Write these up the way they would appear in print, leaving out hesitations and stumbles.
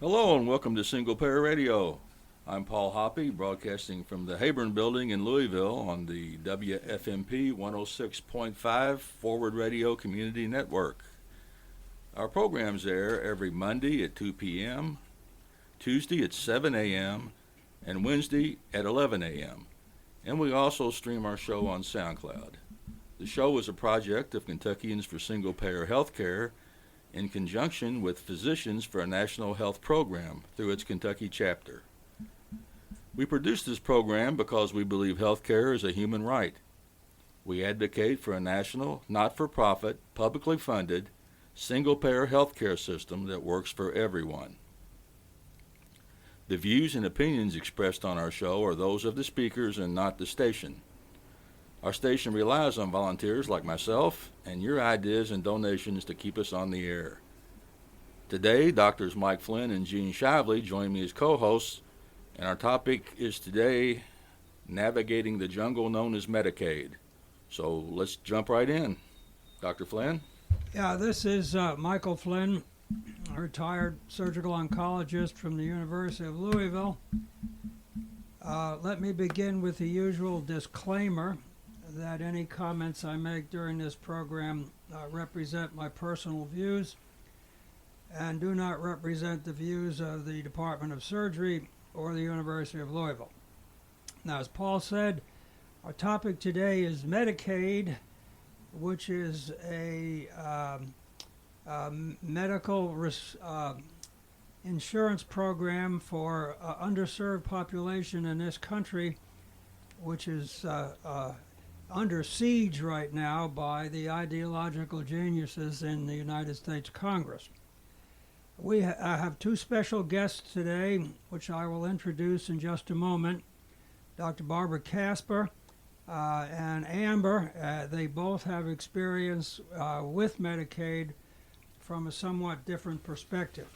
Hello and welcome to Payer Radio. I'm Paul Hoppe, broadcasting from the Hayburn Building in Louisville on the WFMP 106.5 Forward Radio Community Network. Our programs air every Monday at 2 p.m., Tuesday at 7 a.m., and Wednesday at 11 a.m. And we also stream our show on SoundCloud. The show is a project of Kentuckians for Single Payer Healthcare in conjunction with Physicians for a National Health Program through its Kentucky chapter. We produce this program because we believe healthcare is a human right. We advocate for a national, not-for-profit, publicly funded, single-payer healthcare system that works for everyone. The views and opinions expressed on our show are those of the speakers and not the station. Our station relies on volunteers like myself and your ideas and donations to keep us on the air. Today, Doctors Mike Flynn and Jean Shively join me as co-hosts, and our topic is today navigating the jungle known as Medicaid. So let's jump right in. Dr. Flynn? Yeah, this is Michael Flynn, a retired surgical oncologist from the University of Louisville. Let me begin with the usual disclaimer that any comments I make during this program represent my personal views and do not represent the views of the Department of Surgery or the University of Louisville. Now, as Paul said, our topic today is Medicaid, which is a medical insurance program for underserved population in this country, which is under siege right now by the ideological geniuses in the United States Congress. We have two special guests today, which I will introduce in just a moment. Dr. Barbara Casper and Amber. They both have experience with Medicaid from a somewhat different perspective.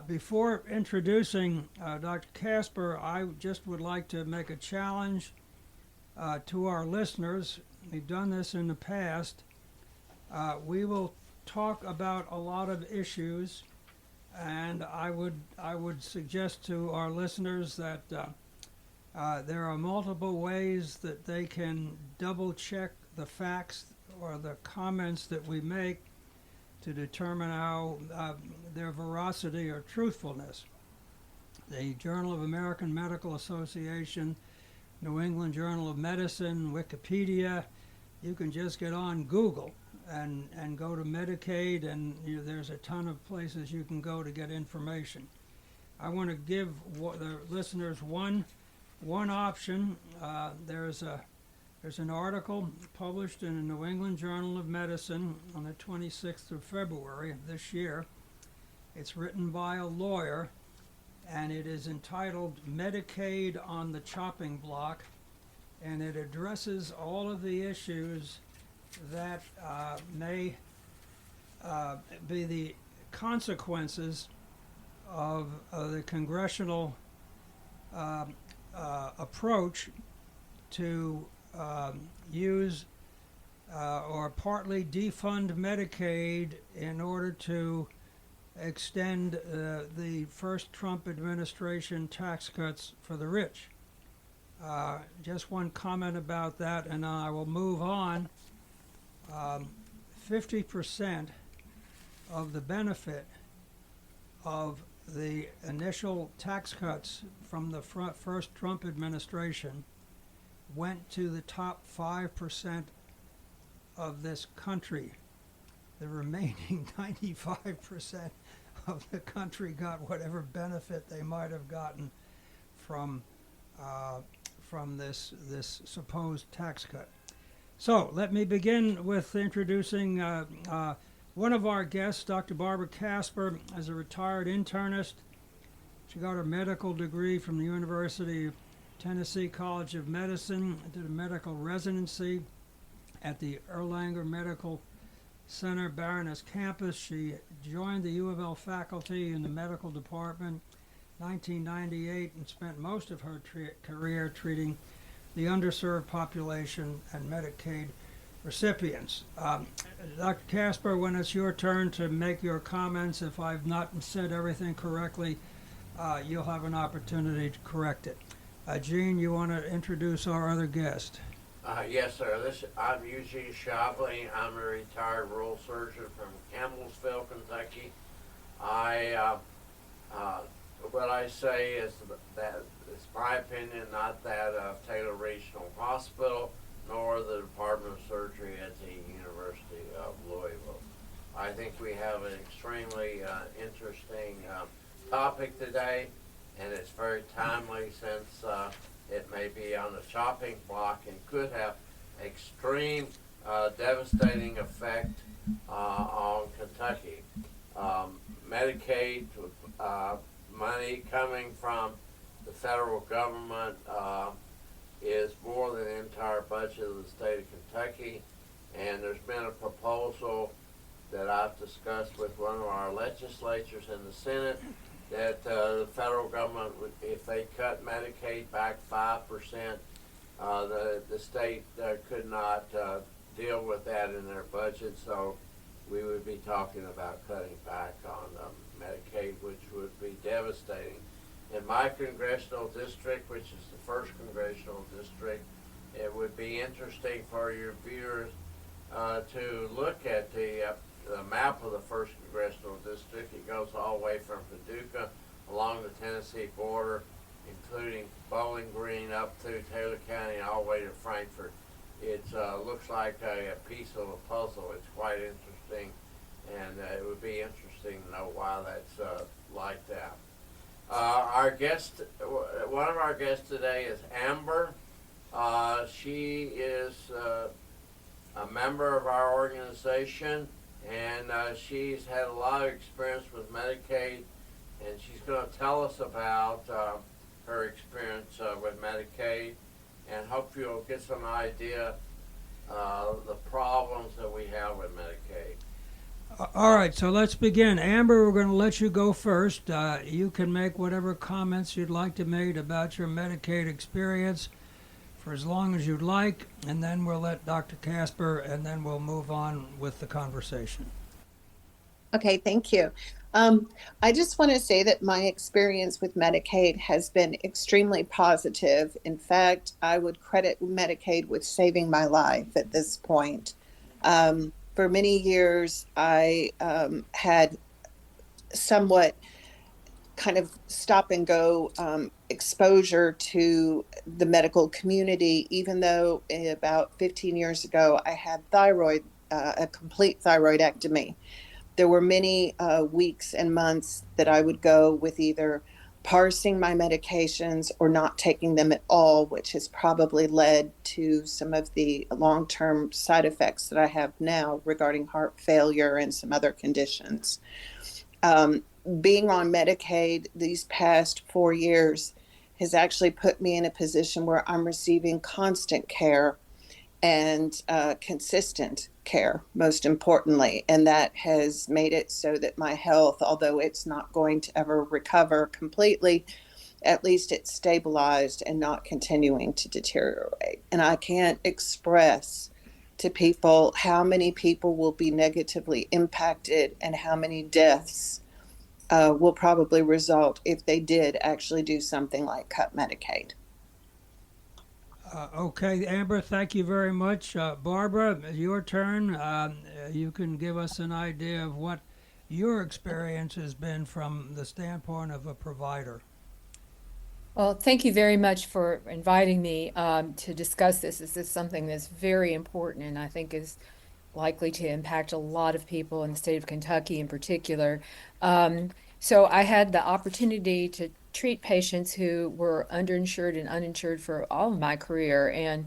Before introducing Dr. Casper, I just would like to make a challenge to our listeners. We've done this in the past. We will talk about a lot of issues, and I would suggest to our listeners that there are multiple ways that they can double check the facts or the comments that we make to determine how their veracity or truthfulness. The Journal of American Medical Association, New England Journal of Medicine, Wikipedia. You can just get on Google and go to Medicaid, and there's a ton of places you can go to get information. I want to give the listeners one option. There's an article published in the New England Journal of Medicine on the 26th of February of this year. It's written by a lawyer, and it is entitled Medicaid on the Chopping Block, and it addresses all of the issues that may be the consequences of the congressional approach to use or partly defund Medicaid in order to extend the first Trump administration tax cuts for the rich. Just one comment about that, and I will move on. 50% of the benefit of the initial tax cuts from the first Trump administration went to the top 5% of this country. The remaining 95% of the country got whatever benefit they might have gotten from this supposed tax cut. So let me begin with introducing one of our guests, Dr. Barbara Casper, as a retired internist. She got her medical degree from the University of Tennessee College of Medicine, did a medical residency at the Erlanger Medical Center Baroness campus. She joined the U of L faculty in the medical department in 1998 and spent most of her career treating the underserved population and Medicaid recipients. Dr. Casper, when it's your turn to make your comments, if I've not said everything correctly, you'll have an opportunity to correct it. Gene, you want to introduce our other guest? Yes, sir. I'm Eugene Shively. I'm a retired rural surgeon from Campbellsville, Kentucky. What I say is that it's my opinion, not that of Taylor Regional Hospital, nor the Department of Surgery at the University of Louisville. I think we have an extremely interesting topic today, and it's very timely since it may be on the chopping block and could have extreme, devastating effect on Kentucky. Medicaid money coming from the federal government is more than the entire budget of the state of Kentucky, and there's been a proposal that I've discussed with one of our legislatures in the Senate that the federal government, if they cut Medicaid back 5%, the state could not deal with that in their budget, so we would be talking about cutting back on Medicaid, which would be devastating. In my congressional district, which is the first congressional district, it would be interesting for your viewers to look at the map of the first congressional district. It goes all the way from Paducah along the Tennessee border, including Bowling Green up through Taylor County and all the way to Frankfort. It looks like a piece of a puzzle. It's quite interesting, and it would be interesting to know why that's like that. Our guest, one of our guests today is Amber. She is a member of our organization, and she's had a lot of experience with Medicaid, and she's going to tell us about her experience with Medicaid, and hope you'll get some idea of the problems that we have with Medicaid. All right, so let's begin. Amber, we're going to let you go first. You can make whatever comments you'd like to make about your Medicaid experience for as long as you'd like, and then we'll let Dr. Casper, and then we'll move on with the conversation. Okay, thank you. I just want to say that my experience with Medicaid has been extremely positive. In fact, I would credit Medicaid with saving my life at this point. For many years, I had somewhat kind of stop and go exposure to the medical community, even though about 15 years ago, I had a complete thyroidectomy. There were many weeks and months that I would go with either parsing my medications or not taking them at all, which has probably led to some of the long-term side effects that I have now regarding heart failure and some other conditions. Being on Medicaid these past 4 years has actually put me in a position where I'm receiving constant care and consistent care, most importantly. And that has made it so that my health, although it's not going to ever recover completely, at least it's stabilized and not continuing to deteriorate. And I can't express to people how many people will be negatively impacted and how many deaths will probably result if they did actually do something like cut Medicaid. Okay, Amber, thank you very much. Barbara, your turn. You can give us an idea of what your experience has been from the standpoint of a provider. Well, thank you very much for inviting me to discuss this. This is something that's very important and I think is likely to impact a lot of people in the state of Kentucky in particular. So I had the opportunity to treat patients who were underinsured and uninsured for all of my career, and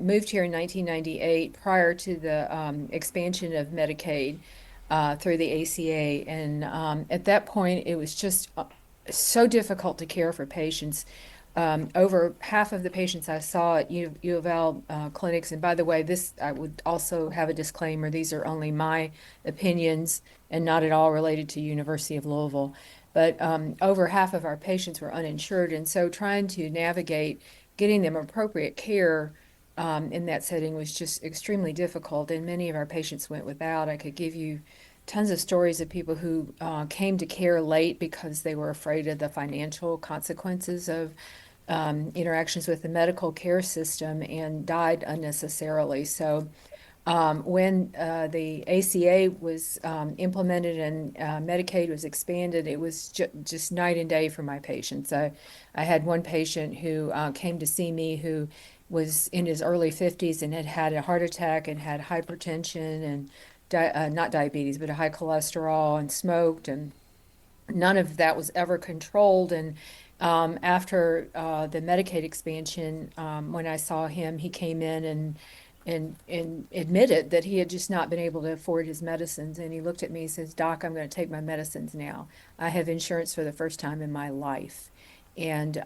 moved here in 1998 prior to the expansion of Medicaid through the ACA. And at that point, it was just so difficult to care for patients. Over half of the patients I saw at U of L clinics, and by the way, this I would also have a disclaimer, these are only my opinions and not at all related to University of Louisville, but over half of our patients were uninsured, and so trying to navigate getting them appropriate care in that setting was just extremely difficult, and many of our patients went without. I could give you tons of stories of people who came to care late because they were afraid of the financial consequences of interactions with the medical care system and died unnecessarily. So when the ACA was implemented and Medicaid was expanded, it was just night and day for my patients. I had one patient who came to see me who was in his early 50s and had had a heart attack and had hypertension and not diabetes, but a high cholesterol, and smoked, and none of that was ever controlled. And after the Medicaid expansion, when I saw him, he came in and admitted that he had just not been able to afford his medicines. And he looked at me and says, "Doc, I'm going to take my medicines now. I have insurance for the first time in my life." And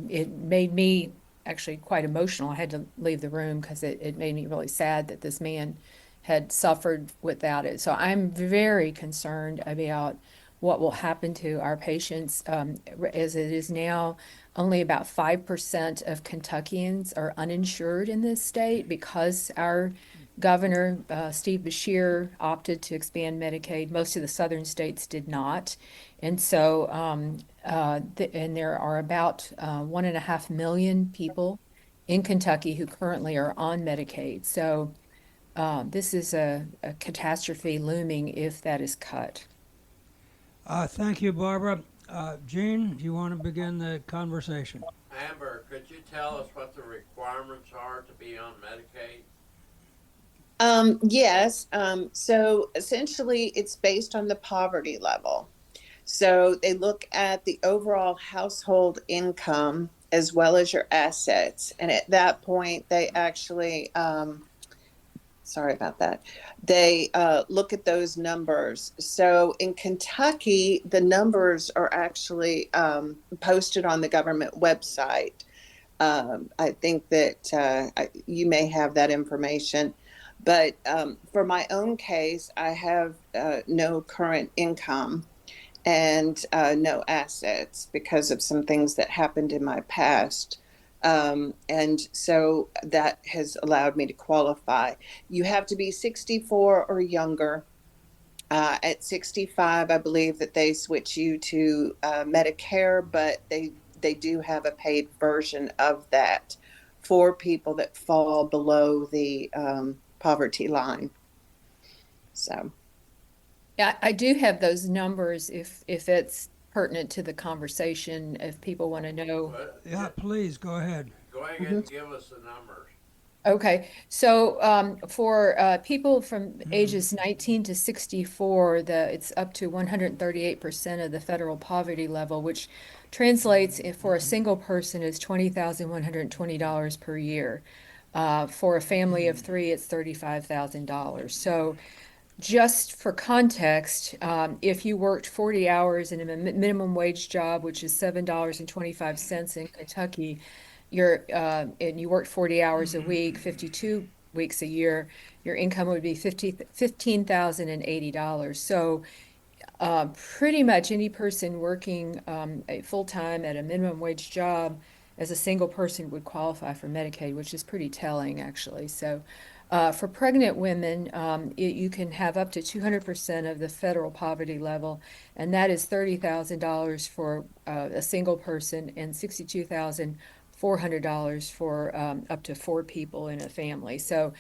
it made me actually quite emotional. I had to leave the room because it made me really sad that this man had suffered without it. So I'm very concerned about what will happen to our patients. As it is now, only about 5% of Kentuckians are uninsured in this state because our governor, Steve Beshear, opted to expand Medicaid. Most of the southern states did not. And so, and there are about 1.5 million people in Kentucky who currently are on Medicaid. So this is a catastrophe looming if that is cut. Thank you, Barbara. Gene, do you want to begin the conversation? Amber, could you tell us what the requirements are to be on Medicaid? Yes. So essentially, it's based on the poverty level. So they look at the overall household income as well as your assets. And at that point, they actually, sorry about that, they look at those numbers. So in Kentucky, the numbers are actually posted on the government website. I think that you may have that information. But for my own case, I have no current income and no assets because of some things that happened in my past. And so that has allowed me to qualify. You have to be 64 or younger. At 65, I believe that they switch you to Medicare, but they do have a paid version of that for people that fall below the poverty line. So. Yeah, I do have those numbers if it's pertinent to the conversation, if people want to know. Yeah, please, go ahead. Go ahead and give us the numbers. Okay, so for people from ages 19 to 64, it's up to 138% of the federal poverty level, which translates for a single person is $20,120 per year. For a family of three, it's $35,000. So just for context, if you worked 40 hours in a minimum wage job, which is $7.25 in Kentucky, and you worked 40 hours a week, 52 weeks a year, your income would be $15,080. So pretty much any person working full-time at a minimum wage job as a single person would qualify for Medicaid, which is pretty telling, actually. So for pregnant women, you can have up to 200% of the federal poverty level, and that is $30,000 for a single person and $62,400 for up to 4 people in a family. So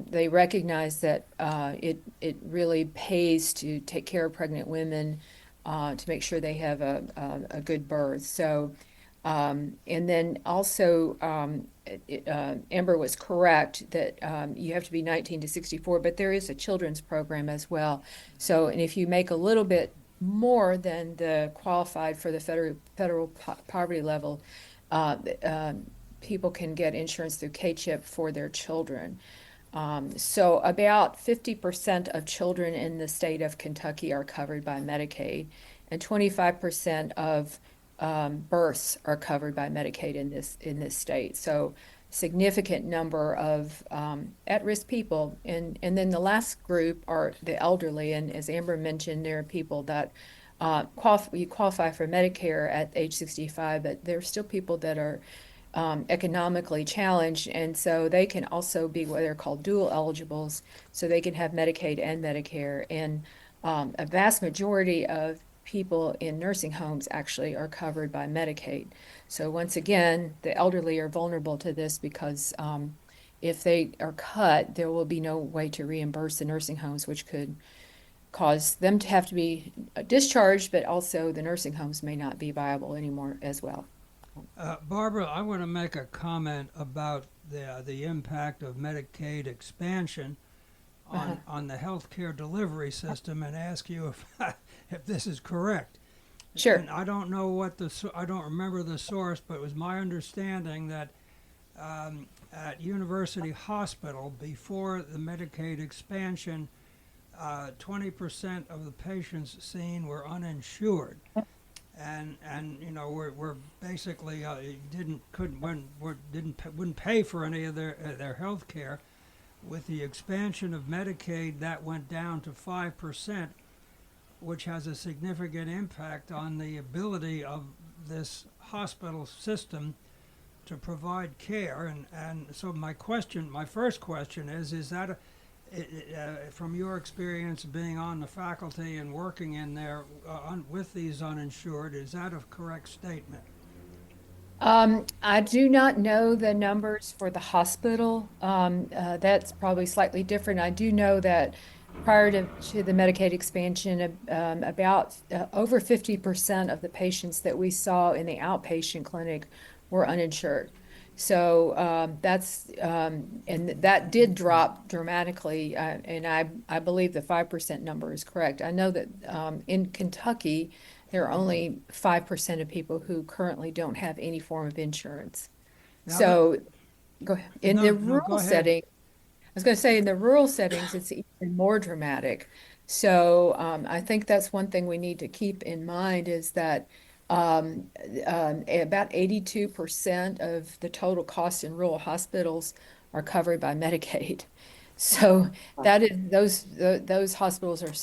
they recognize that it really pays to take care of pregnant women to make sure they have a good birth. So and then also, Amber was correct that you have to be 19 to 64, but there is a children's program as well. So, and if you make a little bit more than the qualified for the federal poverty level, people can get insurance through K-CHIP for their children. So about 50% of children in the state of Kentucky are covered by Medicaid, and 25% of births are covered by Medicaid in this state. So significant number of at-risk people. And then the last group are the elderly. And as Amber mentioned, there are people that you qualify for Medicare at age 65, but there are still people that are economically challenged, and so they can also be what they're called dual eligibles, so they can have Medicaid and Medicare. And a vast majority of people in nursing homes actually are covered by Medicaid. So once again, the elderly are vulnerable to this because if they are cut, there will be no way to reimburse the nursing homes, which could cause them to have to be discharged, but also the nursing homes may not be viable anymore as well. Barbara, I want to make a comment about the impact of Medicaid expansion on the healthcare delivery system and ask you if this is correct. Sure. And I don't know I don't remember the source, but it was my understanding that at University Hospital, before the Medicaid expansion, 20% of the patients seen were uninsured. And we're basically wouldn't pay for any of their health care. With the expansion of Medicaid, that went down to 5%, which has a significant impact on the ability of this hospital system to provide care. And so my first question is that from your experience being on the faculty and working in there with these uninsured, is that a correct statement? I do not know the numbers for the hospital. That's probably slightly different. I do know that prior to the Medicaid expansion, about over 50% of the patients that we saw in the outpatient clinic were uninsured. So and that did drop dramatically, and I believe the 5% number is correct. I know that in Kentucky, there are only 5% of people who currently don't have any form of insurance. Now So go ahead. In the go rural ahead. setting, I was going to say in the rural settings, it's even more dramatic. So I think that's one thing we need to keep in mind is that about 82% of the total cost in rural hospitals are covered by Medicaid. So that is those hospitals are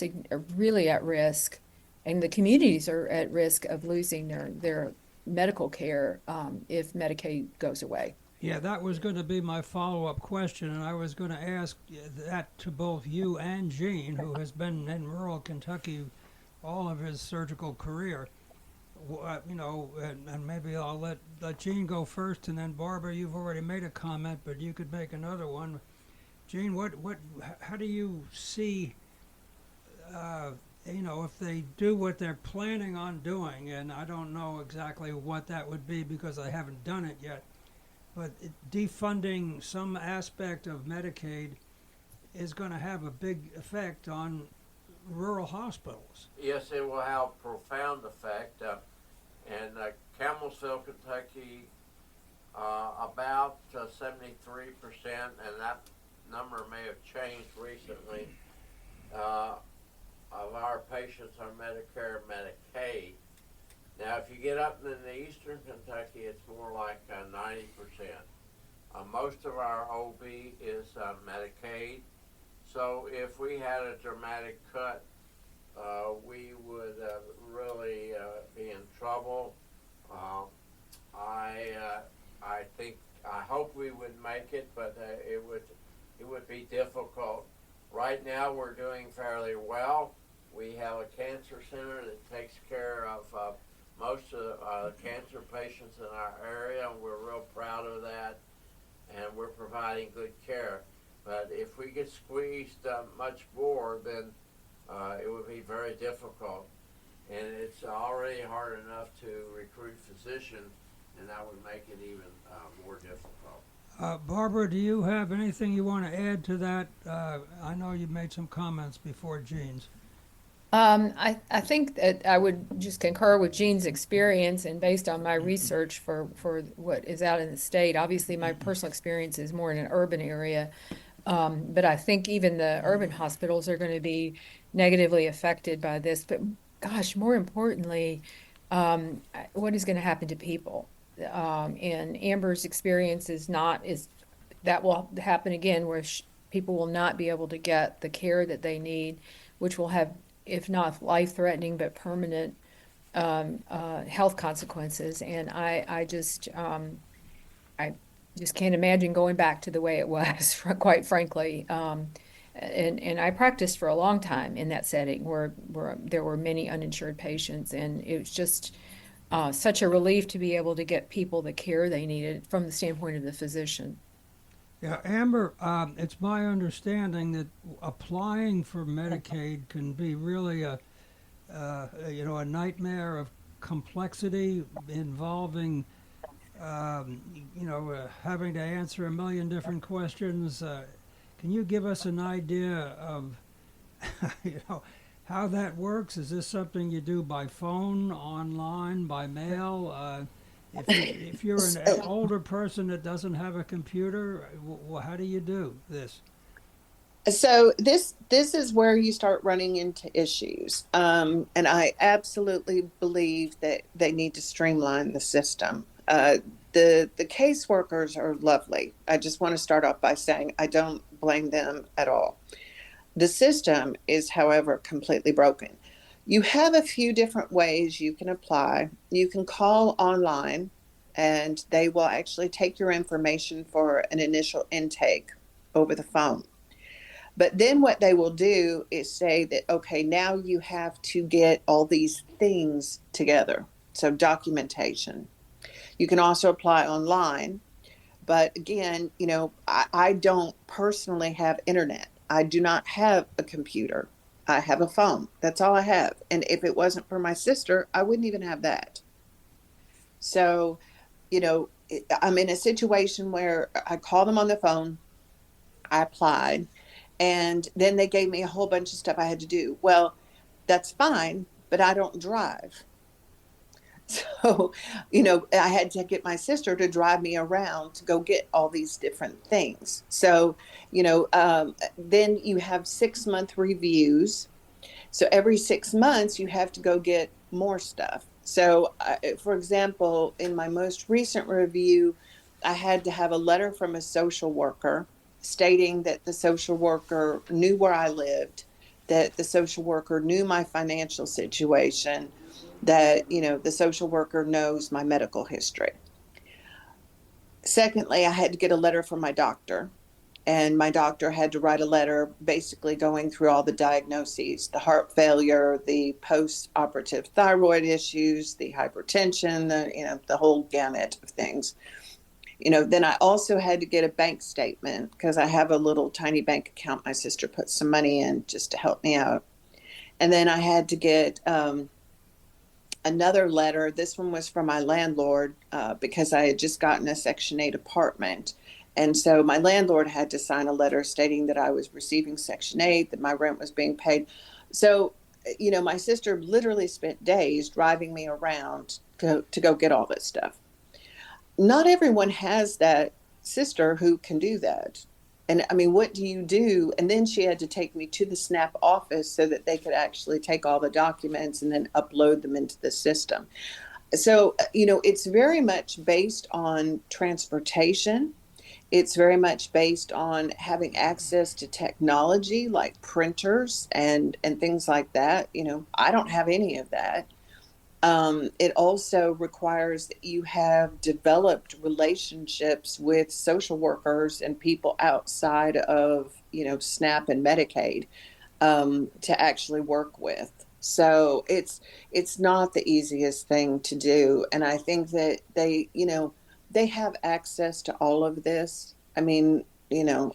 really at risk, and the communities are at risk of losing their medical care if Medicaid goes away. Yeah, that was going to be my follow-up question, and I was going to ask that to both you and Gene, who has been in rural Kentucky all of his surgical career. And maybe I'll let Gene go first, and then Barbara, you've already made a comment, but you could make another one. Gene, how do you see, if they do what they're planning on doing, and I don't know exactly what that would be because I haven't done it yet, but defunding some aspect of Medicaid is going to have a big effect on rural hospitals. Yes, it will have a profound effect. In Campbellsville, Kentucky, about 73%, and that number may have changed recently, of our patients are Medicare and Medicaid. Now, if you get up in the eastern Kentucky, it's more like 90%. Most of our OB is Medicaid. So if we had a dramatic cut, we would really be in trouble. I hope we would make it, but it would be difficult. Right now, we're doing fairly well. We have a cancer center that takes care of most of the cancer patients in our area, and we're real proud of that, and we're providing good care. But if we get squeezed much more, then it would be very difficult. And it's already hard enough to recruit physicians, and that would make it even more difficult. Barbara, do you have anything you want to add to that? I know you made some comments before Gene's. I think that I would just concur with Gene's experience, and based on my research for what is out in the state. Obviously, my personal experience is more in an urban area, but I think even the urban hospitals are going to be negatively affected by this. But gosh, more importantly, what is going to happen to people? And Amber's experience is that will happen again, where people will not be able to get the care that they need, which will have, if not life-threatening, but permanent health consequences. And I just I just can't imagine going back to the way it was, quite frankly. And I practiced for a long time in that setting where there were many uninsured patients, and it was just such a relief to be able to get people the care they needed from the standpoint of the physician. Yeah, Amber, it's my understanding that applying for Medicaid can be really a nightmare of complexity involving, having to answer a million different questions. Can you give us an idea of, how that works? Is this something you do by phone, online, by mail? If you're an older person that doesn't have a computer, how do you do this? So this is where you start running into issues, and I absolutely believe that they need to streamline the system. The caseworkers are lovely. I just want to start off by saying I don't blame them at all. The system is, however, completely broken. You have a few different ways you can apply. You can call online, and they will actually take your information for an initial intake over the phone. But then what they will do is say that, okay, now you have to get all these things together. So documentation. You can also apply online. But again, I don't personally have internet. I do not have a computer. I have a phone. That's all I have. And if it wasn't for my sister, I wouldn't even have that. So, I'm in a situation where I call them on the phone. I applied. And then they gave me a whole bunch of stuff I had to do. Well, that's fine, but I don't drive. So, I had to get my sister to drive me around to go get all these different things. So, then you have 6-month reviews. So every 6 months, you have to go get more stuff. So, for example, in my most recent review, I had to have a letter from a social worker stating that the social worker knew where I lived, that the social worker knew my financial situation, that, the social worker knows my medical history. Secondly, I had to get a letter from my doctor, and my doctor had to write a letter basically going through all the diagnoses, the heart failure, the post-operative thyroid issues, the hypertension, the whole gamut of things. Then I also had to get a bank statement because I have a little tiny bank account. My sister put some money in just to help me out. And then I had to get another letter. This one was from my landlord because I had just gotten a Section 8 apartment. And so my landlord had to sign a letter stating that I was receiving Section 8, that my rent was being paid. So, my sister literally spent days driving me around to go get all this stuff. Not everyone has that sister who can do that. And I mean, what do you do? And then she had to take me to the SNAP office so that they could actually take all the documents and then upload them into the system. So, it's very much based on transportation. It's very much based on having access to technology like printers and things like that. I don't have any of that. It also requires that you have developed relationships with social workers and people outside of, SNAP and Medicaid to actually work with. So it's not the easiest thing to do. And I think that they have access to all of this. I mean,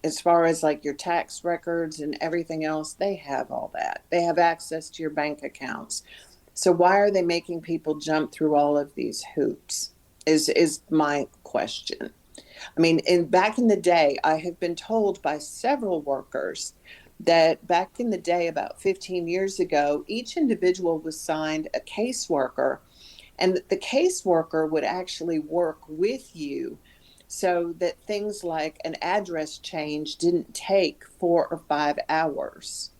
as far as like your tax records and everything else, they have all that. They have access to your bank accounts. So why are they making people jump through all of these hoops is my question. I mean, back in the day, I have been told by several workers that back in the day, about 15 years ago, each individual was signed a caseworker, and the caseworker would actually work with you so that things like an address change didn't take 4 or 5 hours.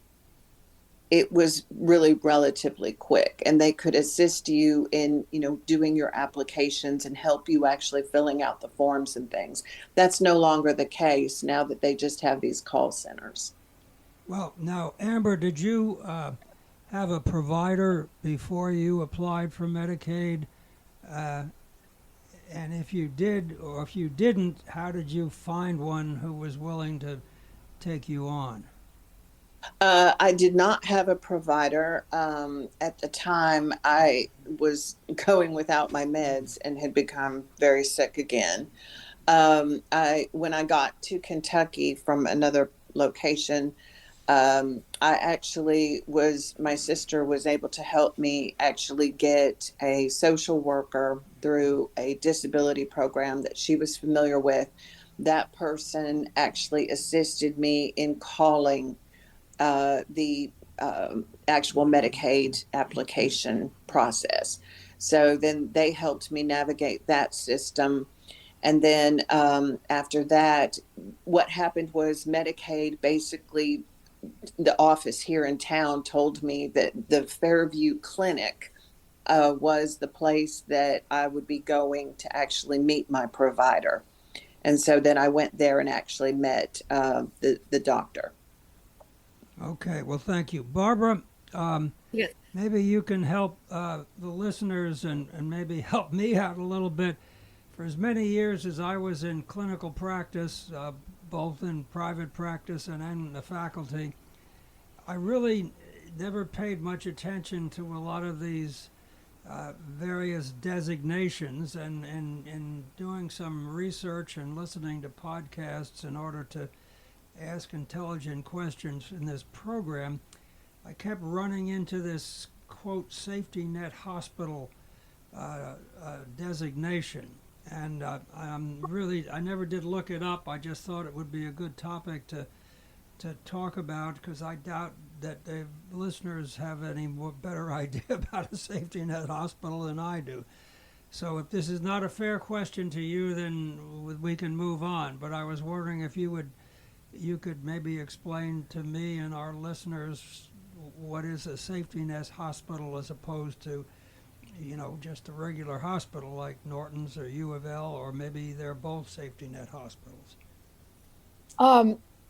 It was really relatively quick, and they could assist you in, doing your applications and help you actually filling out the forms and things. That's no longer the case now that they just have these call centers. Well, now, Amber, did you have a provider before you applied for Medicaid? And if you did, or if you didn't, how did you find one who was willing to take you on? I did not have a provider. At the time, I was going without my meds and had become very sick again. When I got to Kentucky from another location, my sister was able to help me actually get a social worker through a disability program that she was familiar with. That person actually assisted me in calling the actual Medicaid application process. So then they helped me navigate that system. And then after that, what happened was Medicaid basically, the office here in town told me that the Fairview Clinic was the place that I would be going to actually meet my provider. And so then I went there and actually met the doctor. Okay, well, thank you. Barbara, Yes. maybe you can help the listeners and maybe help me out a little bit. For as many years as I was in clinical practice, both in private practice and in the faculty, I really never paid much attention to a lot of these various designations, and in doing some research and listening to podcasts in order to ask intelligent questions in this program, I kept running into this quote safety net hospital designation. And I never did look it up. I just thought it would be a good topic to talk about, because I doubt that the listeners have any better idea about a safety net hospital than I do. So if this is not a fair question to you, then we can move on. But I was wondering if you could maybe explain to me and our listeners what is a safety net hospital as opposed to, just a regular hospital like Norton's or U of L, or maybe they're both safety net hospitals.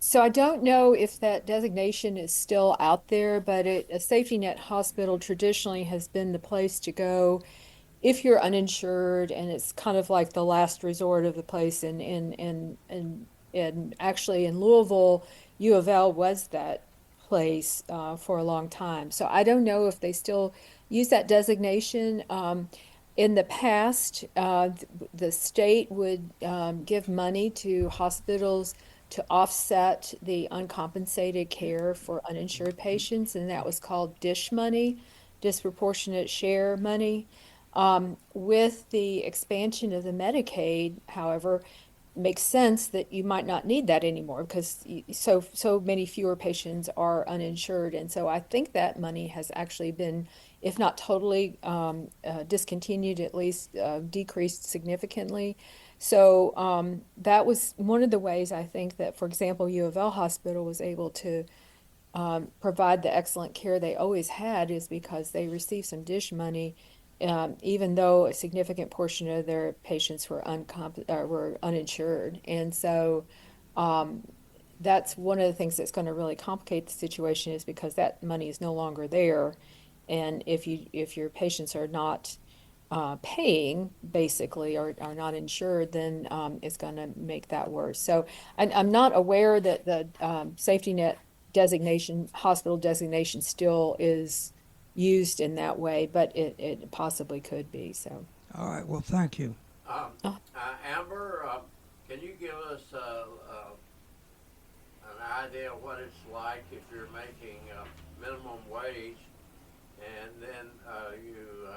So I don't know if that designation is still out there, but a safety net hospital traditionally has been the place to go if you're uninsured, and it's kind of like the last resort of the place. And actually in Louisville, U of L was that place for a long time. So I don't know if they still use that designation. In the past, the state would give money to hospitals to offset the uncompensated care for uninsured patients, and that was called DSH money, disproportionate share money. With the expansion of the Medicaid, however, makes sense that you might not need that anymore because so many fewer patients are uninsured, and so I think that money has actually been, if not totally discontinued, at least decreased significantly. So that was one of the ways I think that, for example, U of L Hospital was able to provide the excellent care they always had, is because they received some DSH money, even though a significant portion of their patients were uninsured. And so that's one of the things that's going to really complicate the situation, is because that money is no longer there. And if your patients are not paying, basically, or are not insured, then it's going to make that worse. So I'm not aware that the safety net designation, hospital designation, still is used in that way, but it possibly could be. So. All right, well, thank you. Amber, can you give us an idea of what it's like if you're making minimum wage and then you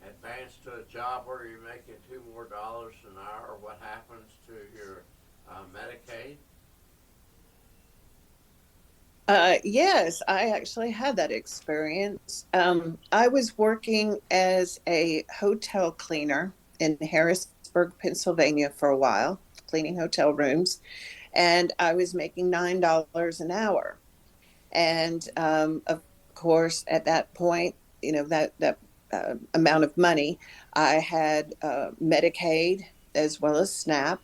advance to a job where you're making $2 more an hour? What happens to your Medicaid? Yes, I actually had that experience. I was working as a hotel cleaner in Harrisburg, Pennsylvania for a while, cleaning hotel rooms, and I was making $9 an hour. And of course, at that point, that amount of money, I had Medicaid as well as SNAP.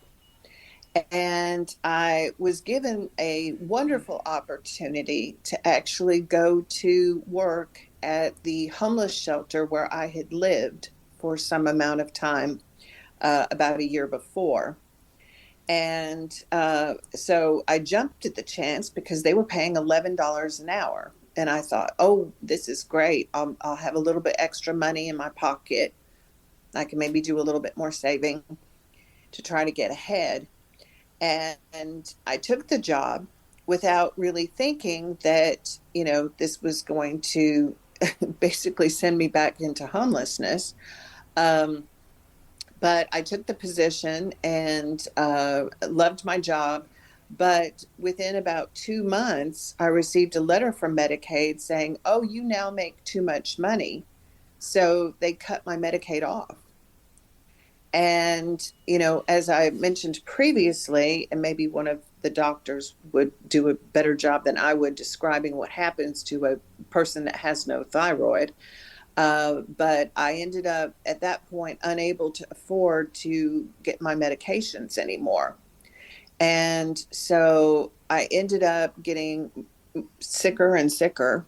And I was given a wonderful opportunity to actually go to work at the homeless shelter where I had lived for some amount of time. about a year before. And so I jumped at the chance because they were paying $11 an hour. And I thought, oh, this is great. I'll have a little bit extra money in my pocket. I can maybe do a little bit more saving to try to get ahead. And I took the job without really thinking that, this was going to basically send me back into homelessness. But I took the position and loved my job. But within about 2 months, I received a letter from Medicaid saying, oh, you now make too much money. So they cut my Medicaid off. And, as I mentioned previously, and maybe one of the doctors would do a better job than I would describing what happens to a person that has no thyroid. But I ended up at that point unable to afford to get my medications anymore. And so I ended up getting sicker and sicker,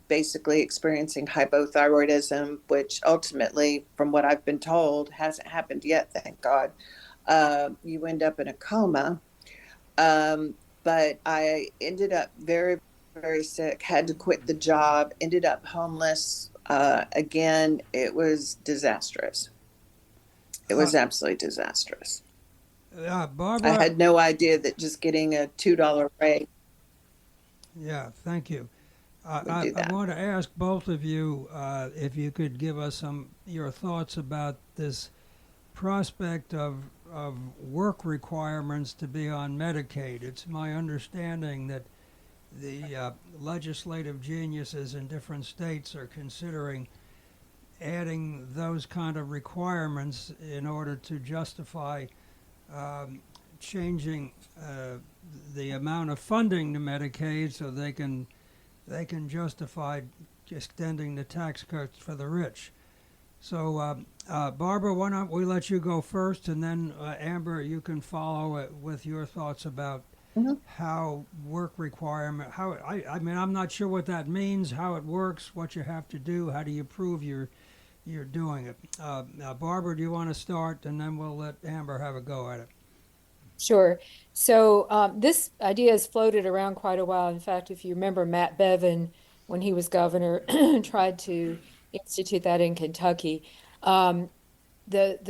basically experiencing hypothyroidism, which ultimately, from what I've been told, hasn't happened yet, thank God. You end up in a coma. But I ended up very, very sick, had to quit the job, ended up homeless. Again, it was disastrous. It was absolutely disastrous. Barbara. I had no idea that just getting a $2 raise. Yeah, thank you. would do I that. want to ask both of you if you could give us your thoughts about this prospect of work requirements to be on Medicaid. It's my understanding that the legislative geniuses in different states are considering adding those kind of requirements in order to justify changing the amount of funding to Medicaid so they can justify extending the tax cuts for the rich. So, Barbara, why don't we let you go first, and then Amber, you can follow it with your thoughts about how work requirement. I mean, I'm not sure what that means, how it works, what you have to do, how do you prove you're doing it. Now, Barbara, do you want to start, and then we'll let Amber have a go at it. Sure. So this idea has floated around quite a while. In fact, if you remember, Matt Bevin, when he was governor, tried to institute that in Kentucky. The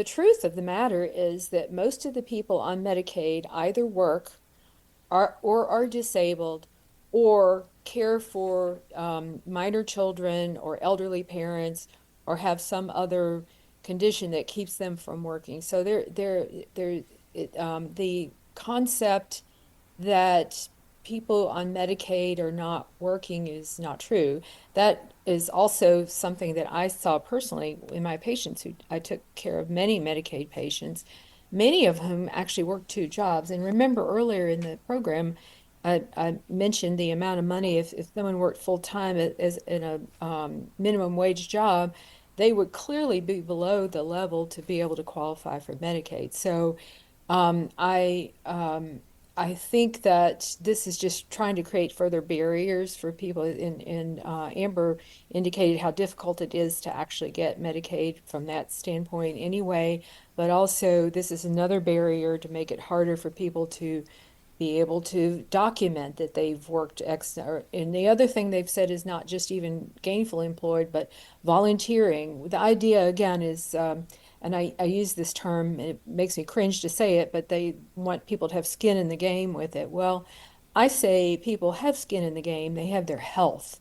truth of the matter is that most of the people on Medicaid either work or are disabled or care for minor children or elderly parents or have some other condition that keeps them from working. So the concept that people on Medicaid are not working is not true. That is also something that I saw personally in my patients I took care of many Medicaid patients, many of whom actually worked 2 jobs. And remember earlier in the program, I mentioned the amount of money if someone worked full time as in a minimum wage job, they would clearly be below the level to be able to qualify for Medicaid. So I think that this is just trying to create further barriers for people. Amber indicated how difficult it is to actually get Medicaid from that standpoint anyway, but also this is another barrier to make it harder for people to be able to document that they've worked and the other thing they've said is not just even gainfully employed, but volunteering. The idea again is, and I use this term, it makes me cringe to say it, but they want people to have skin in the game with it. Well, I say people have skin in the game, they have their health.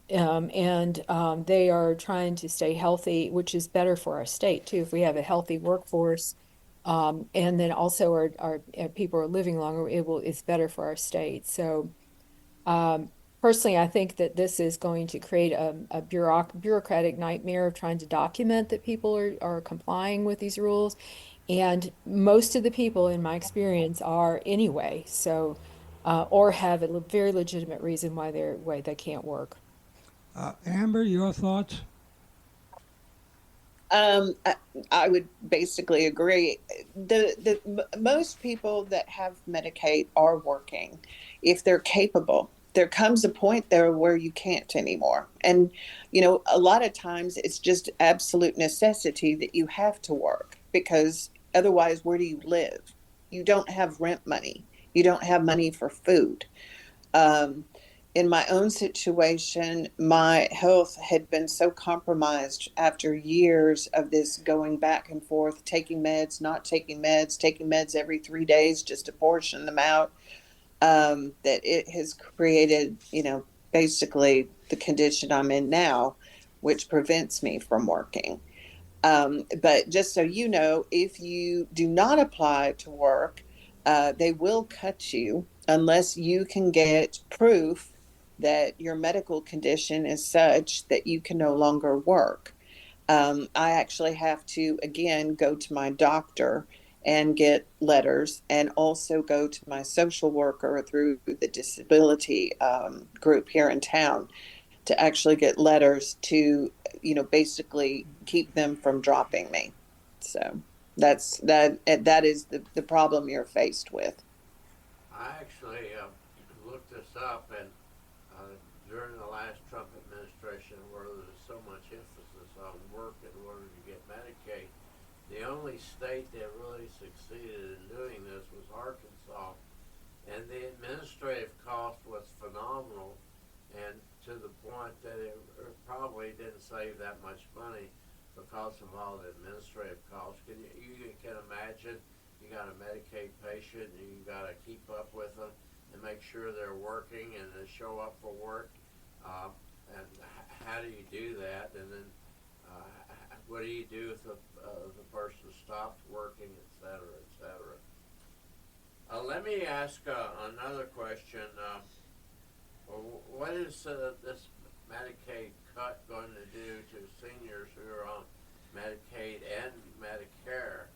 And they are trying to stay healthy, which is better for our state too. If we have a healthy workforce, and then also our people are living longer, it's better for our state. So personally, I think that this is going to create a bureaucratic nightmare of trying to document that people are complying with these rules. And most of the people, in my experience, are anyway. So, or have a very legitimate reason why they can't work. Amber, your thoughts? I would basically agree. Most people that have Medicaid are working if they're capable. there comes a point there where you can't anymore. And, a lot of times it's just absolute necessity that you have to work, because otherwise, where do you live? You don't have rent money. You don't have money for food. In my own situation, my health had been so compromised after years of this going back and forth, taking meds, not taking meds every 3 days just to portion them out, that it has created, basically the condition I'm in now, which prevents me from working. But just so you know, if you do not apply to work, they will cut you unless you can get proof that your medical condition is such that you can no longer work. I actually have to, again, go to my doctor and get letters, and also go to my social worker through the disability group here in town to actually get letters to, basically keep them from dropping me. So that is the problem you're faced with. I actually looked this up, and during the last Trump administration, where there was so much emphasis on work in order to get Medicaid, the only state that really succeeded in doing this was Arkansas, and the administrative cost was phenomenal, and to the point that it probably didn't save that much money because of all the administrative costs. You can imagine, you got a Medicaid patient and you got to keep up with them and make sure they're working and they show up for work. And how do you do that? And then what do you do if the person stops working, et cetera, et cetera? Let me ask another question. What is this Medicaid cut going to do to seniors who are on Medicaid and Medicare?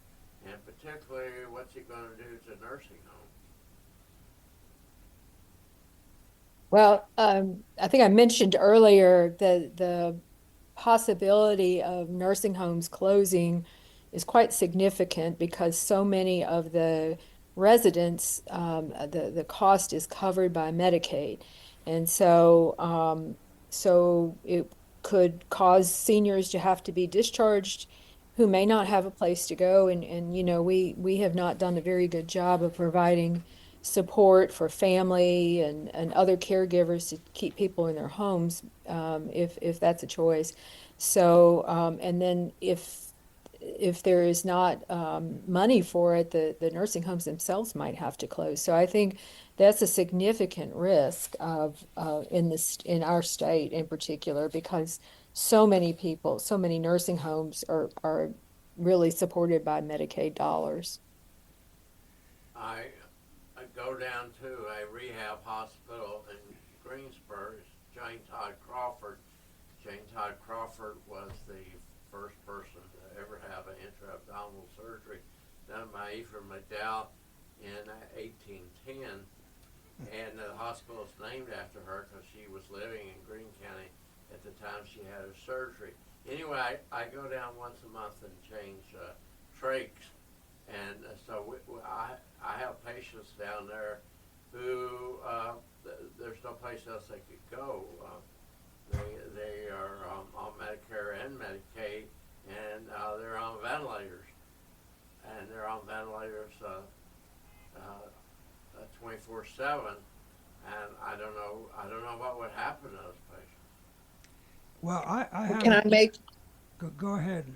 And particularly, what's it going to do to nursing homes? Well, I think I mentioned earlier that the possibility of nursing homes closing is quite significant because so many of the residents, the cost is covered by Medicaid. And so, so it could cause seniors to have to be discharged who may not have a place to go. And we have not done a very good job of providing support for family and other caregivers to keep people in their homes, if that's a choice. So, and then if there is not money for it, the nursing homes themselves might have to close. So I think that's a significant risk of in our state in particular, because so many people, so many nursing homes are really supported by Medicaid dollars. I go down to a rehab hospital in Greensburg. Jane Todd Crawford. Jane Todd Crawford was the first person to ever have an intra-abdominal surgery done by Ephraim McDowell in 1810. And the hospital is named after her because she was living in Greene County at the time she had her surgery. Anyway, I go down once a month and change trachs. And so I have patients down there who there's no place else they could go. They are on Medicare and Medicaid, and they're on ventilators. And they're on ventilators 24/7. And I don't know what would happen to those patients. Well, I have. Can I make? Go ahead.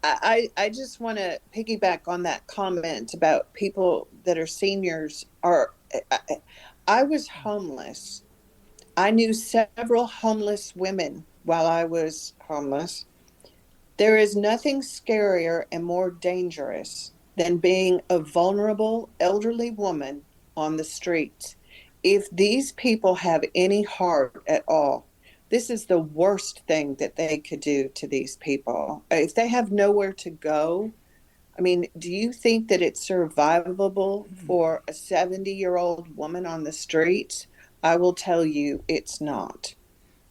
I just want to piggyback on that comment about people that are seniors. I was homeless. I knew several homeless women while I was homeless. There is nothing scarier and more dangerous than being a vulnerable elderly woman on the streets. If these people have any heart at all, this is the worst thing that they could do to these people. If they have nowhere to go, I mean, do you think that it's survivable for a 70-year-old woman on the streets? I will tell you it's not.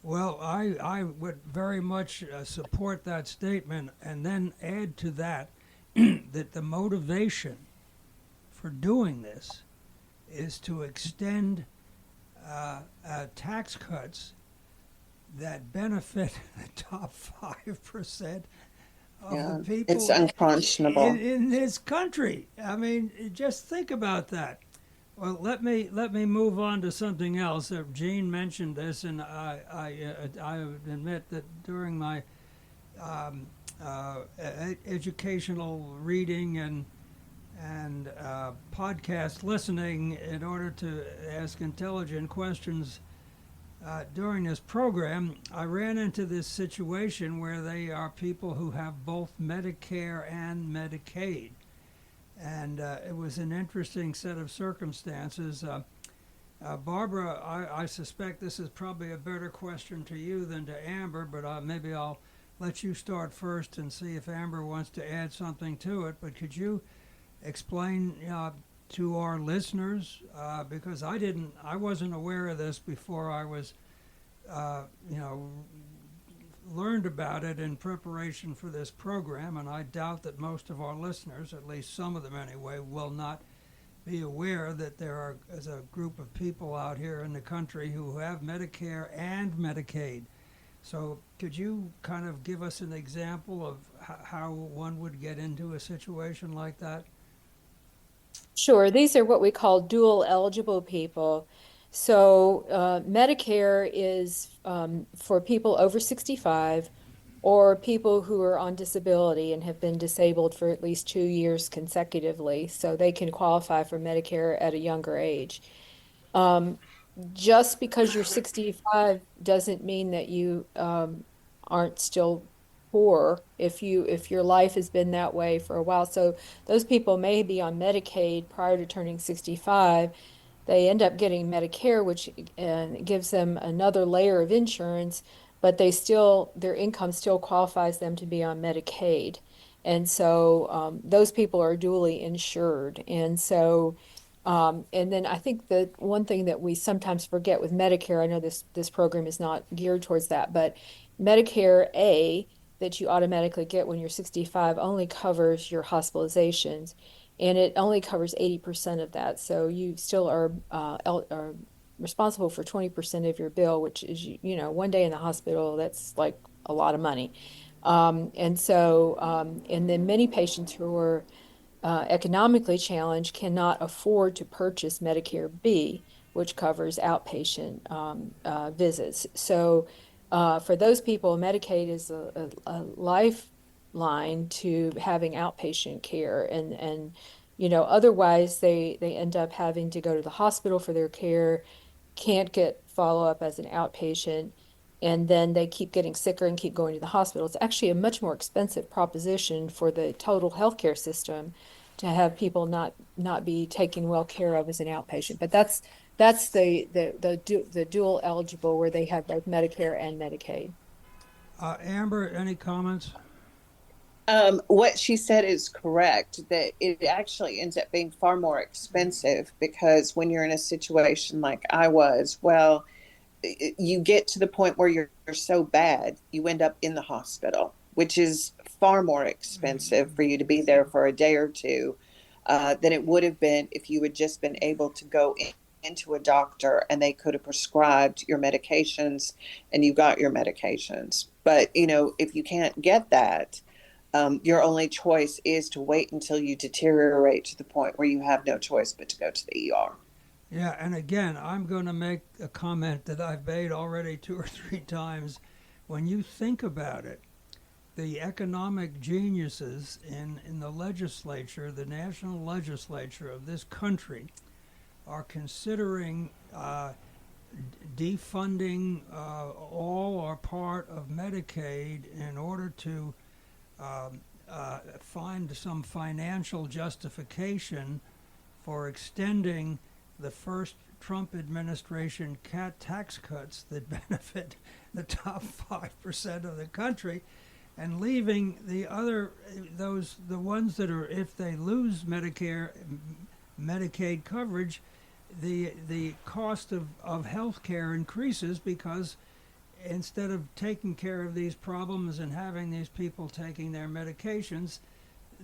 Well, I would very much support that statement, and then add to that that the motivation for doing this is to extend tax cuts that benefit the top 5% of Yeah, the people it's unconscionable. in this country. I mean, just think about that. Well, let me move on to something else. Gene mentioned this, and I admit that during my educational reading and podcast listening, in order to ask intelligent questions during this program, I ran into this situation where they are people who have both Medicare and Medicaid. And it was an interesting set of circumstances. Barbara, I suspect this is probably a better question to you than to Amber, but maybe I'll let you start first and see if Amber wants to add something to it. But could you explain to our listeners, because I wasn't aware of this before I was, learned about it in preparation for this program, and I doubt that most of our listeners, at least some of them anyway, will not be aware that there is a group of people out here in the country who have Medicare and Medicaid. So could you kind of give us an example of how one would get into a situation like that? Sure, these are what we call dual eligible people. So Medicare is for people over 65 or people who are on disability and have been disabled for at least 2 years consecutively, so they can qualify for Medicare at a younger age. Just because you're 65 doesn't mean that you aren't still poor if your life has been that way for a while. So those people may be on Medicaid prior to turning 65. They end up getting Medicare, which gives them another layer of insurance, but their income still qualifies them to be on Medicaid. And so those people are dually insured. And so and then I think that one thing that we sometimes forget with Medicare, I know this program is not geared towards that, but Medicare A that you automatically get when you're 65 only covers your hospitalizations, and it only covers 80% of that. So you still are responsible for 20% of your bill, which is, one day in the hospital, that's like a lot of money. And then many patients who are economically challenged cannot afford to purchase Medicare B, which covers outpatient visits. So for those people, Medicaid is a lifeline to having outpatient care, and otherwise they end up having to go to the hospital for their care, can't get follow-up as an outpatient, and then they keep getting sicker and keep going to the hospital. It's actually a much more expensive proposition for the total healthcare system to have people not be taken well care of as an outpatient. But that's the dual eligible, where they have both Medicare and Medicaid. Amber, any comments? What she said is correct, that it actually ends up being far more expensive, because when you're in a situation like I was, well, you get to the point where you're so bad, you end up in the hospital, which is far more expensive for you to be there for a day or two than it would have been if you had just been able to go into a doctor and they could have prescribed your medications and you got your medications. But, if you can't get that, your only choice is to wait until you deteriorate to the point where you have no choice but to go to the ER. Yeah, and again, I'm going to make a comment that I've made already 2 or 3 times. When you think about it, the economic geniuses in the legislature, the national legislature of this country, are considering defunding all or part of Medicaid in order to find some financial justification for extending the first Trump administration tax cuts that benefit the top 5% of the country, and leaving the ones that are, if they lose Medicaid coverage, the cost of health care increases, because instead of taking care of these problems and having these people taking their medications,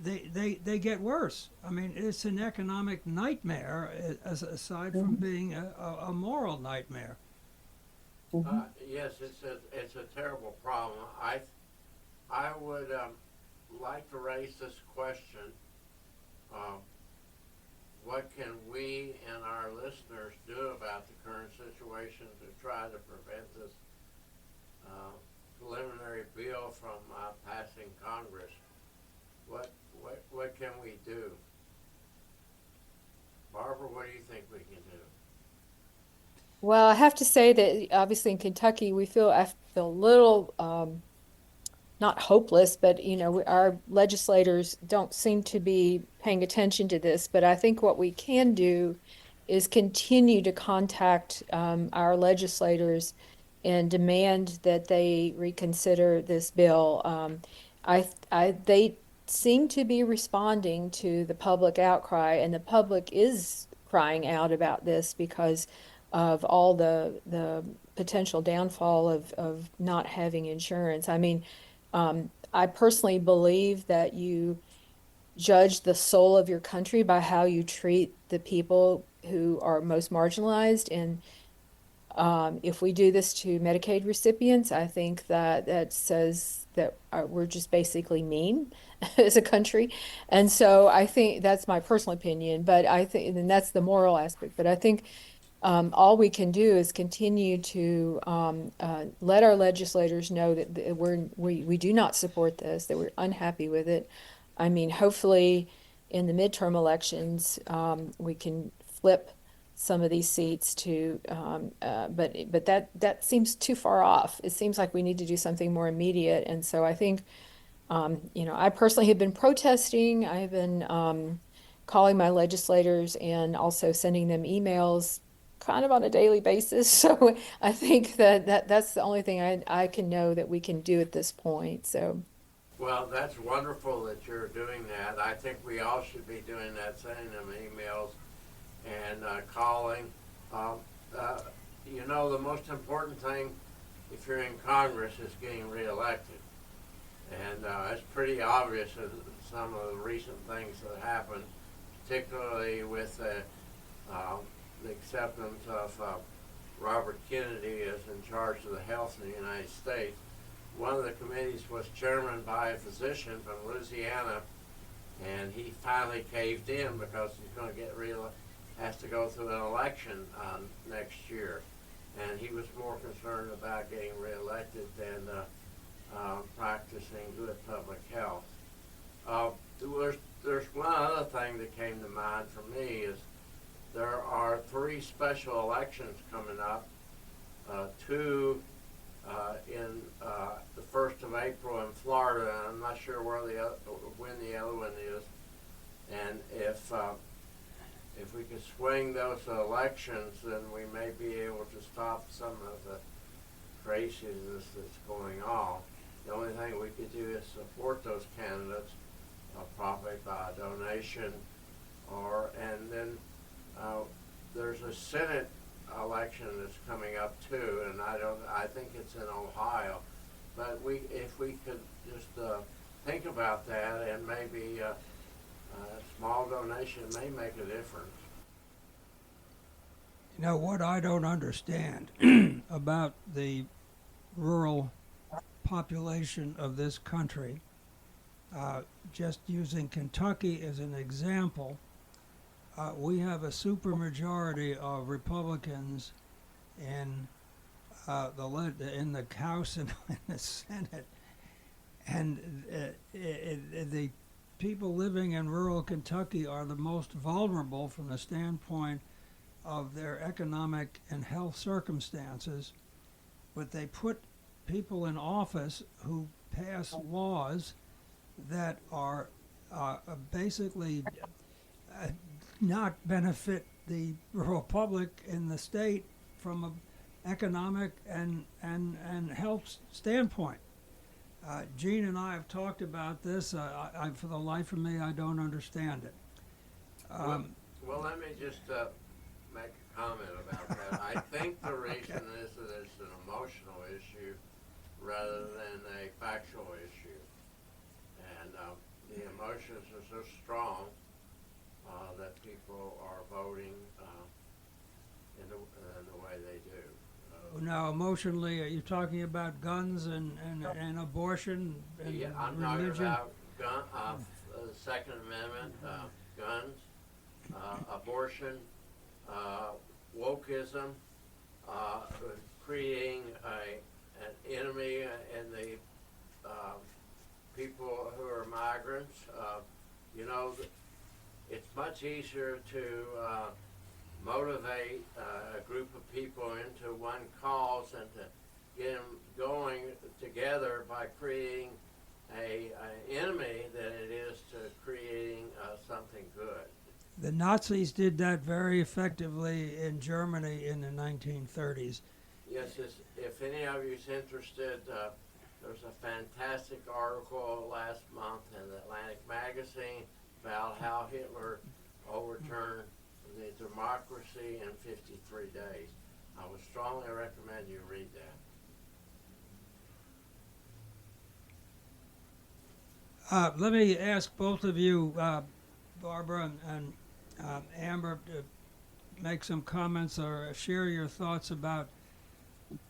they get worse. I mean, it's an economic nightmare aside from being a moral nightmare. Yes, it's a terrible problem. I would like to raise this question. What can we and our listeners do about the current situation to try to prevent this preliminary bill from passing Congress? What can we do? Barbara, what do you think we can do? Well, I have to say that obviously in Kentucky, I feel a little, not hopeless, but our legislators don't seem to be paying attention to this. But I think what we can do is continue to contact our legislators and demand that they reconsider this bill. They seem to be responding to the public outcry, and the public is crying out about this because of all the potential downfall of not having insurance. I mean, I personally believe that you judge the soul of your country by how you treat the people who are most marginalized. And if we do this to Medicaid recipients, I think that says that we're just basically mean as a country. And so I think that's my personal opinion, but I think, and that's the moral aspect, but I think all we can do is continue to let our legislators know that we do not support this, that we're unhappy with it. I mean, hopefully in the midterm elections, we can flip some of these seats to, but that seems too far off. It seems like we need to do something more immediate. And so I think, I personally have been protesting. I have been calling my legislators and also sending them emails kind of on a daily basis. So I think that's the only thing I can know that we can do at this point. So. Well, that's wonderful that you're doing that. I think we all should be doing that, sending them emails and calling. The most important thing if you're in Congress is getting reelected. And it's pretty obvious in some of the recent things that happened, particularly with the acceptance of Robert Kennedy as in charge of the health in the United States. One of the committees was chairman by a physician from Louisiana, and he finally caved in because he's going to has to go through an election next year. And he was more concerned about getting reelected than practicing good public health. There's one other thing that came to mind for me is there are 3 special elections coming up, 2 in the 1st of April in Florida, and I'm not sure when the other one is. And if we could swing those elections, then we may be able to stop some of the craziness that's going on. The only thing we could do is support those candidates, probably by a donation, and then there's a Senate election that's coming up too, and I think it's in Ohio. But if we could just think about that, and maybe a small donation may make a difference. What I don't understand about the rural population of this country, just using Kentucky as an example, we have a supermajority of Republicans in the House and in the Senate, and the people living in rural Kentucky are the most vulnerable from the standpoint of their economic and health circumstances, but they put people in office who pass laws that are basically not benefit the rural public in the state from an economic and health standpoint. Gene and I have talked about this. For the life of me, I don't understand it. Well, let me just make a comment about that. I think the reason is that it's an emotional issue rather than a factual issue. And the emotions are so strong that people are voting in the way they do. Now, emotionally, are you talking about guns and abortion and Yeah, I'm religion? talking about the Second Amendment, guns, abortion, wokeism, creating an enemy in the people who are migrants. You know, it's much easier to motivate a group of people into one cause and to get them going together by creating an enemy than it is to creating something good. The Nazis did that very effectively in Germany in the 1930s. Yes, if any of you is interested, there's a fantastic article last month in the Atlantic magazine about how Hitler overturned the democracy in 53 days. I would strongly recommend you read that. Let me ask both of you, Barbara and Amber, to make some comments or share your thoughts about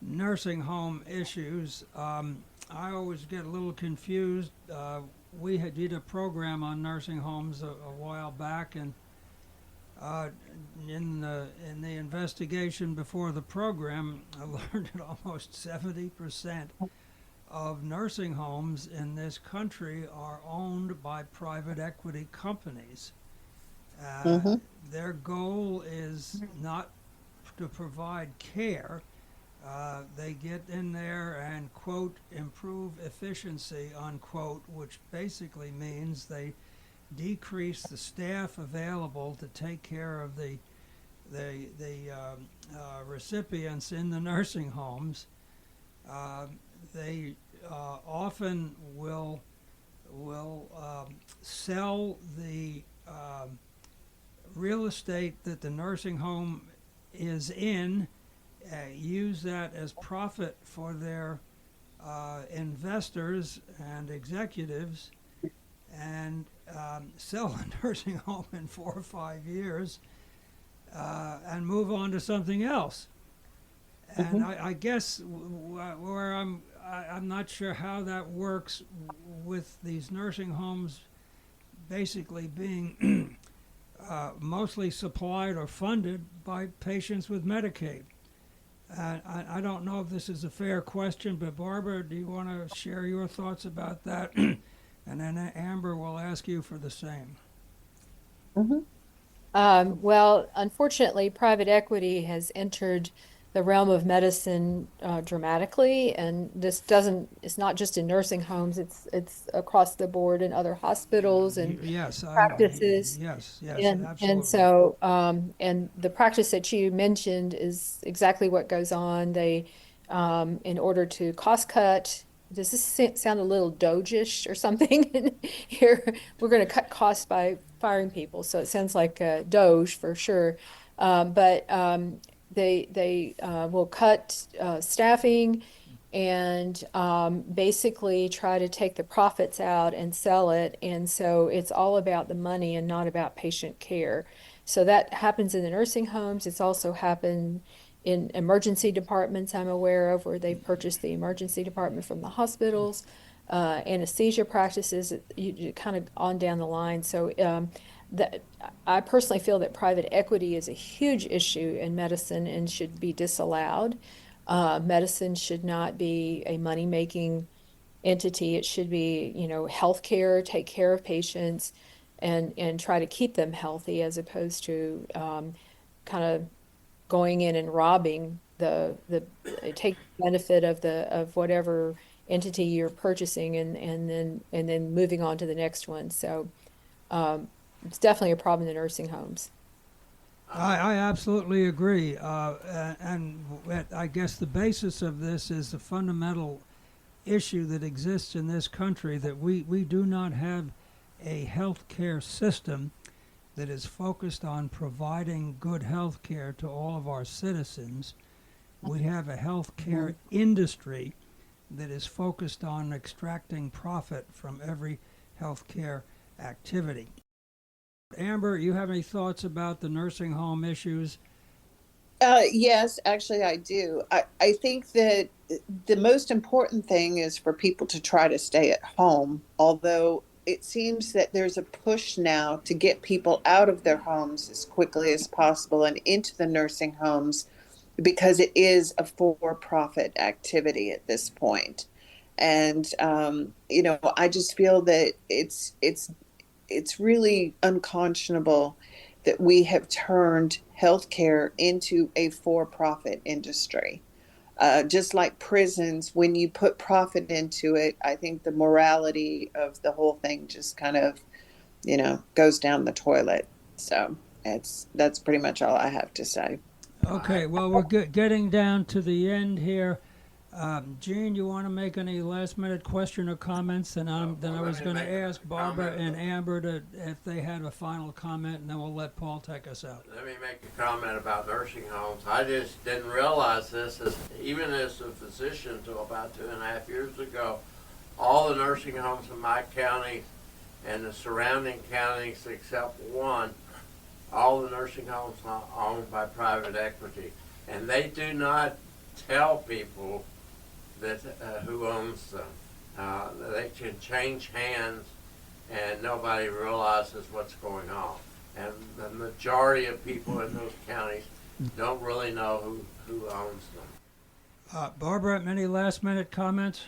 nursing home issues. I always get a little confused. We did a program on nursing homes a while back, and in the investigation before the program, I learned that almost 70% of nursing homes in this country are owned by private equity companies. Their goal is not to provide care. They get in there and, quote, improve efficiency, unquote, which basically means they decrease the staff available to take care of the recipients in the nursing homes. They often will sell the real estate that the nursing home is in, use that as profit for their investors and executives, and sell a nursing home in 4 or 5 years and move on to something else. And I guess where I'm not sure how that works with these nursing homes basically being mostly supplied or funded by patients with Medicaid. I don't know if this is a fair question, but Barbara, do you want to share your thoughts about that? And then Amber will ask you for the same. Well, unfortunately, private equity has entered the realm of medicine dramatically, and it's not just in nursing homes, it's across the board in other hospitals and practices. Yes, And absolutely. so, and the practice that you mentioned is exactly what goes on. They, in order to cost cut, does this sound a little Doge-ish or something? Here, we're going to cut costs by firing people, so it sounds like Doge for sure. But they will cut staffing and basically try to take the profits out and sell it. And so it's all about the money and not about patient care. So that happens in the nursing homes. It's also happened in emergency departments I'm aware of, where they've purchased the emergency department from the hospitals, anesthesia practices, you kind of on down the line. So that I personally feel that private equity is a huge issue in medicine and should be disallowed. Medicine should not be a money-making entity. It should be, healthcare, take care of patients, and try to keep them healthy, as opposed to kind of going in and robbing take benefit of whatever entity you're purchasing and then moving on to the next one. So it's definitely a problem in the nursing homes. I absolutely agree. And I guess the basis of this is the fundamental issue that exists in this country, that we do not have a health care system that is focused on providing good health care to all of our citizens. We have a health care industry that is focused on extracting profit from every health care activity. Amber, you have any thoughts about the nursing home issues? Yes, actually, I do. I think that the most important thing is for people to try to stay at home, although it seems that there's a push now to get people out of their homes as quickly as possible and into the nursing homes because it is a for-profit activity at this point. And I just feel that it's really unconscionable that we have turned healthcare into a for-profit industry. Just like prisons, when you put profit into it, I think the morality of the whole thing just kind of, goes down the toilet. So that's pretty much all I have to say. Okay, well, we're getting down to the end here. Gene, you want to make any last-minute question or comments? And then I was going to ask Barbara and Amber if they had a final comment, and then we'll let Paul take us out. Let me make a comment about nursing homes. I just didn't realize this, even as a physician until about 2.5 years ago. All the nursing homes in my county and the surrounding counties except one, all the nursing homes are owned by private equity. And they do not tell people that who owns them. They can change hands and nobody realizes what's going on. And the majority of people in those counties don't really know who owns them. Barbara, any last-minute comments?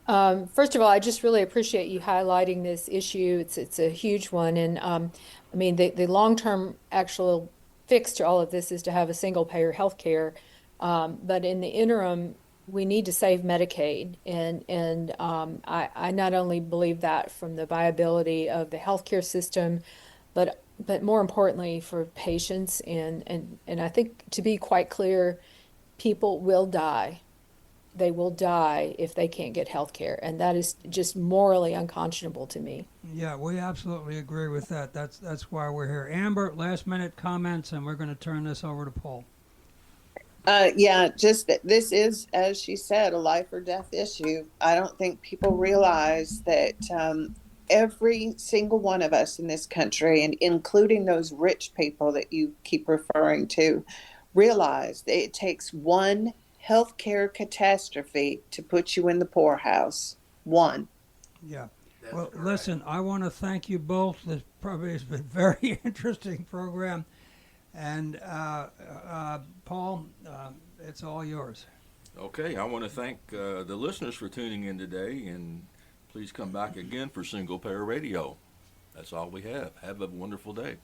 First of all, I just really appreciate you highlighting this issue. It's a huge one, and I mean the long-term actual fix to all of this is to have a single-payer health care. But in the interim, we need to save Medicaid, and I not only believe that from the viability of the healthcare system, but more importantly for patients, and I think, to be quite clear, people will die. They will die if they can't get health care, and that is just morally unconscionable to me. Yeah, we absolutely agree with that. That's why we're here. Amber, last-minute comments, and we're going to turn this over to Paul. Just that this is, as she said, a life or death issue. I don't think people realize that every single one of us in this country, and including those rich people that you keep referring to, realize that it takes one healthcare catastrophe to put you in the poorhouse. One. Yeah. That's Well, correct. listen, I want to thank you both. This probably has been a very interesting program. And Paul, it's all yours. Okay, I want to thank the listeners for tuning in today, and please come back again for Single Payer Radio. That's all we have. Have a wonderful day.